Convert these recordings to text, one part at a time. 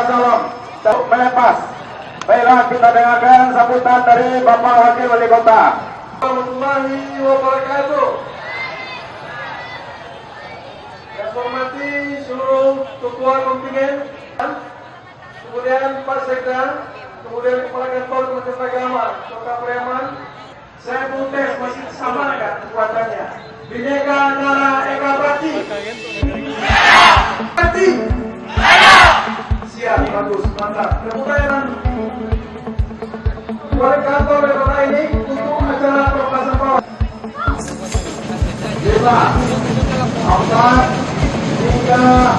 para calon untuk melepas. Baiklah, kita dengarkan sambutan dari Bapak Wakil Wali Kota. Warahmatullahi wabarakatuh. Yang saya hormati seluruh ketua kontingen, kemudian Pak Sekda, kemudian Kepala Kantor Kementerian Agama Kota Pariaman. Saya protes masih sama kan kekuatannya. Bhinneka Tunggal Ika Prati. Prati. Siap, bagus, mantap. Kemudian Kepala Kantor Kota ini untuk acara pelepasan bawah. 5, 4, 3,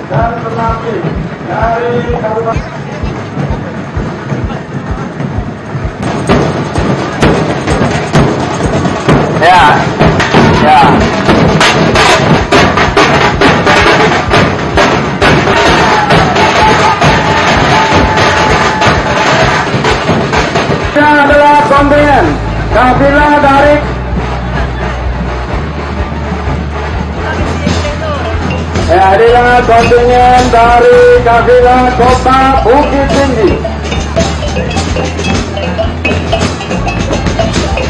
dan pendamping dari Kabupaten. Ya. Ini adalah kontingen kafilah dari inilah kontingen dari kafilah Kota Bukit Tinggi.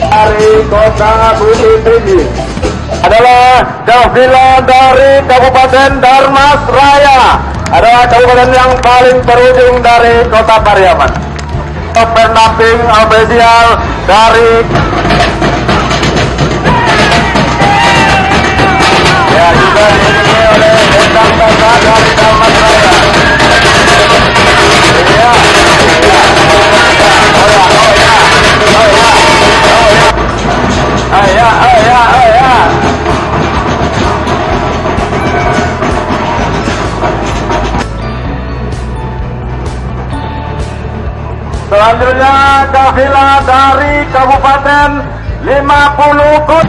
Dari Kota Bukit Tinggi adalah kafilah dari Kabupaten Darmas Raya, adalah kabupaten yang paling berujung dari Kota Pariaman. Pendamping ofisial dari juga diiringi oleh bentang kota dari Darmas Raya. Selanjutnya kafilah dari Kabupaten 50 Kut.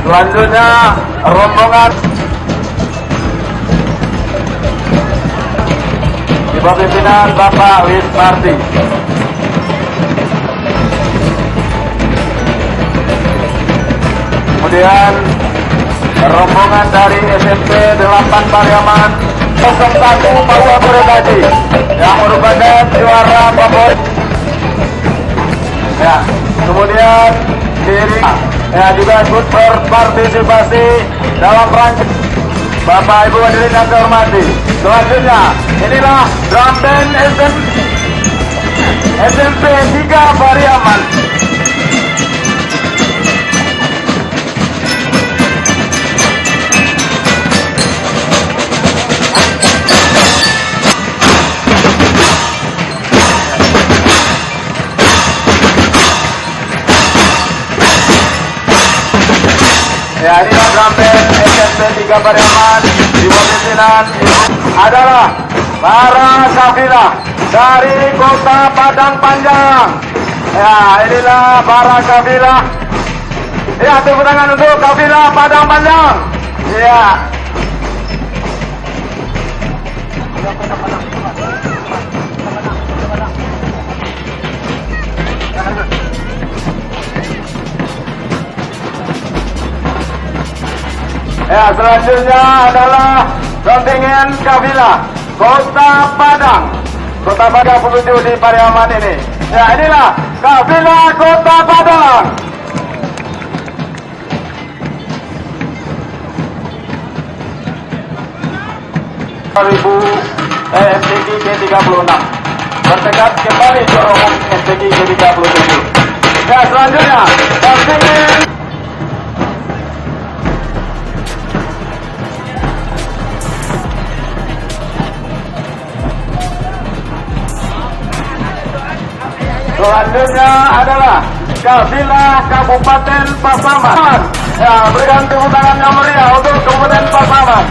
Selanjutnya rombongan di bawah pimpinan Bapak Wismarti. Kemudian rombongan dari SMP 8 Pariaman 01 Papua Purwodadi yang merupakan juara favorit. Ya, kemudian diri juga ikut berpartisipasi dalam rangka. Bapak Ibu hadirin yang saya hormati, selanjutnya inilah drum band SMP 3 Pariaman. Ya, inilah drum band SMP 3 Pariaman di bawah pimpinan adalah para kafilah dari Kota Padang Panjang. Ya, inilah para kafilah. Ya, tepuk tangan untuk kafilah Padang Panjang. Ya. Ya, selanjutnya adalah kontingen kafilah Kota Padang. Kota Padang menuju di Pariaman ini. Ya, inilah kafilah Kota Padang. MTQ G36 bertekad kembali dorongan MTQ G37. Ya, selanjutnya kontingen selanjutnya adalah kafilah Kabupaten Pasaman. Ya, berikan tepuk tangan yang meriah untuk Kabupaten Pasaman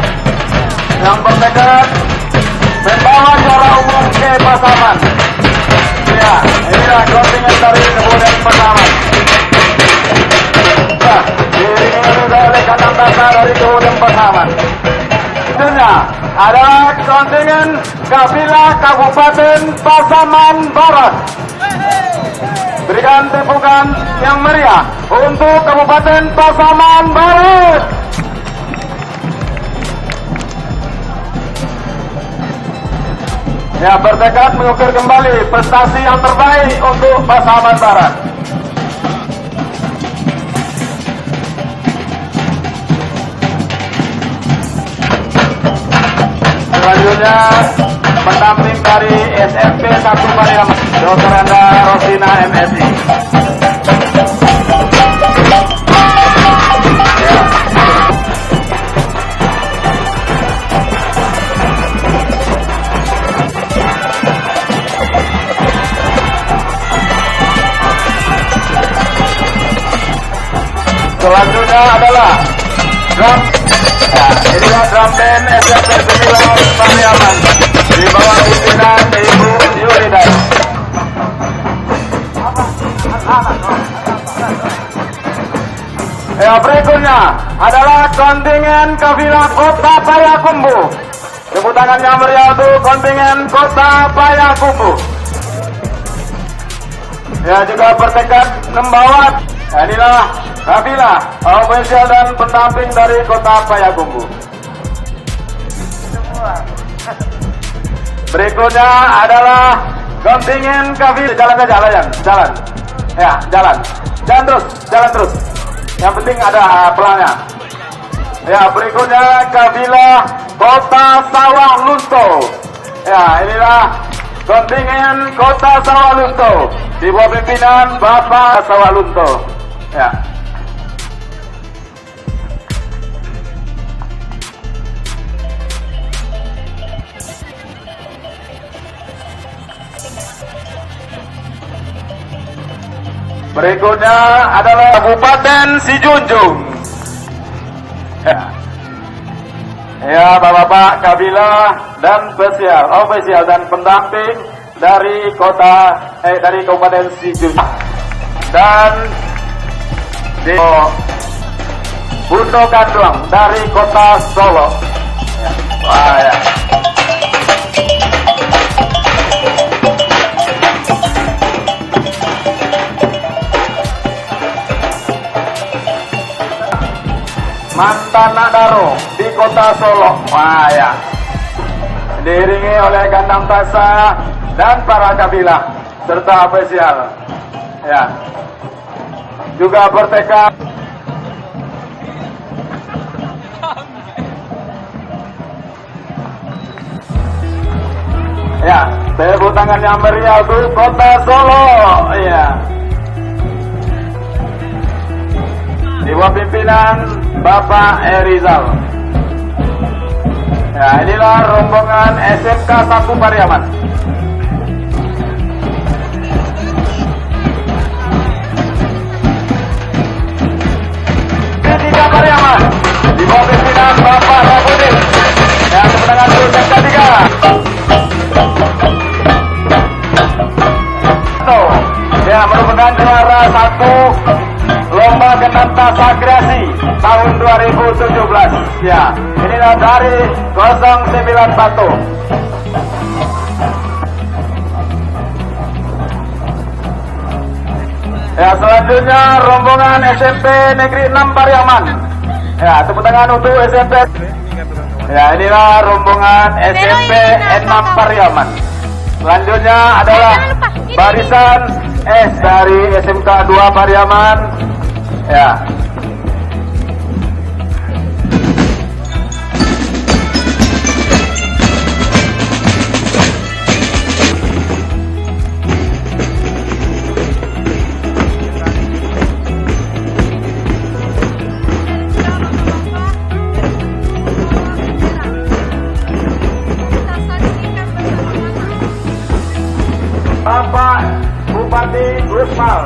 yang bertekad membawa juara umum ke Pasaman. Ya, inilah kontingen dari Kabupaten Pasaman. Ya, diiringi oleh Kandang Tasa dari Kabupaten Pasaman. Selanjutnya adalah kontingen kafilah Kabupaten Pasaman Barat. Berikan tepukan yang meriah untuk Kabupaten Pasaman Barat. Ya, bertekad mengukir kembali prestasi yang terbaik untuk Pasaman Barat. Selanjutnya pendamping dari SMP 1 Pariaman, Dr. Anda Rosina MSI. Selanjutnya adalah drum. Ya, inilah drum band SMP 9 Pariaman di bawah pimpinan Ibu Yuridan. Ya, berikutnya adalah kontingen kafilah Kota Payakumbuh. Tepuk tangan yang meriah untuk kontingen Kota Payakumbuh. Ya, juga bertekad membawa. Ya, inilah kafilah ofisial dan pendamping dari Kota Payakumbuh. Berikutnya adalah kontingen kafilah. Jalan saja, jalan. Ya, jalan terus. Yang penting ada pelangnya. Ya, berikutnya kafilah Kota Sawah Lunto. Ya, inilah kontingen Kota Sawah Lunto di bawah pimpinan Bapak Sawah Lunto. Ya. Berikutnya adalah Kabupaten Sijunjung. Ya, Bapak-bapak kabilah dan spesial, ofisial dan pendamping dari dari Kabupaten Sijunjung dan di Bundo Kanduang dari Kota Solo. Ya. Wah, ya. Mantan Nadaro di Kota Solo. Wah, ya. Diiringi oleh Kandang Tasa dan para kabilah serta ofisial. Ya. Juga bertekad ya, tepuk tangan yang meriah untuk Kota Solo. Ya. Di bawah pimpinan Bapak Erizal. Ya, inilah rombongan SMK 1 Pariaman. Tiga Pariaman di bawah pimpinan Bapak Rabudin. Ya, kemenangan untuk SMK 3. Ya, merupakan juara 1 Lomba Kandang Tasa Kreasi tahun 2017. Ya, inilah dari 091. Ya, selanjutnya rombongan SMP Negeri 6 Pariaman Ya, tepuk tangan untuk SMP. Ya, inilah rombongan SMP N6 Pariaman. Selanjutnya adalah barisan S dari SMK 2 Pariaman. Ya. Bapak Bupati Gusmal.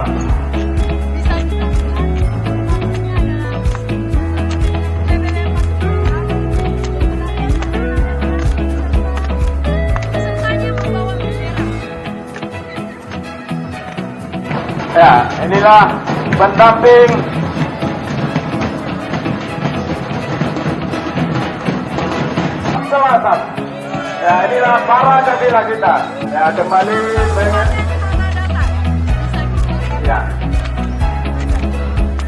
Ya, inilah pendamping selatan. Ya, inilah para kabilah kita. Ya, kembali dengan ya.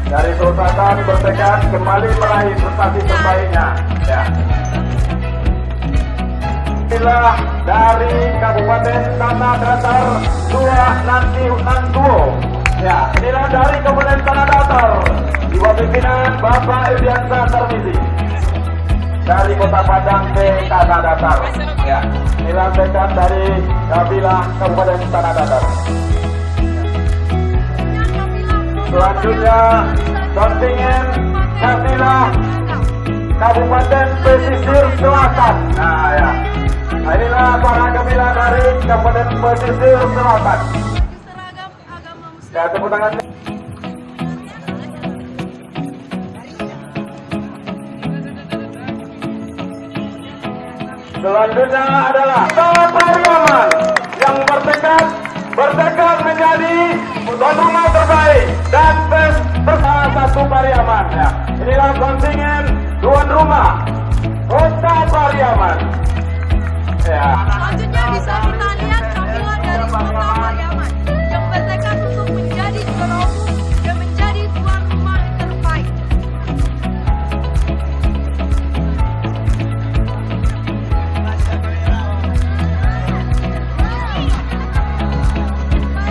Dari Sultan bertekad kembali meraih prestasi terbaiknya. Ya. Inilah dari Kabupaten Tanah Datar 2 Nanti Nangguo. Ya, inilah dari Kabupaten Tanah Datar di bawah pimpinan Bapak Irdiansa Tarmizi. Dari Kota Padang ke Tanah Datar. Ya, inilah tekad dari kabilah Kabupaten Tanah Datar. Selanjutnya kontingen kabilah Kabupaten Pesisir Selatan. Nah, ya. Nah, inilah para kabilah dari Kabupaten Pesisir Selatan. Ya, tepuk tangan. Selanjutnya adalah Pariaman yang bertekad menjadi tuan rumah terbaik dan peserta satu Pariaman. Ya. Inilah kontingen tuan rumah Kota Pariaman. Ya. Selanjutnya bisa kita lihat kabilah dari Kota Pariaman yang bertekad untuk menjadi juara umum dan menjadi tuan rumah terbaik.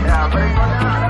Ya, berikutnya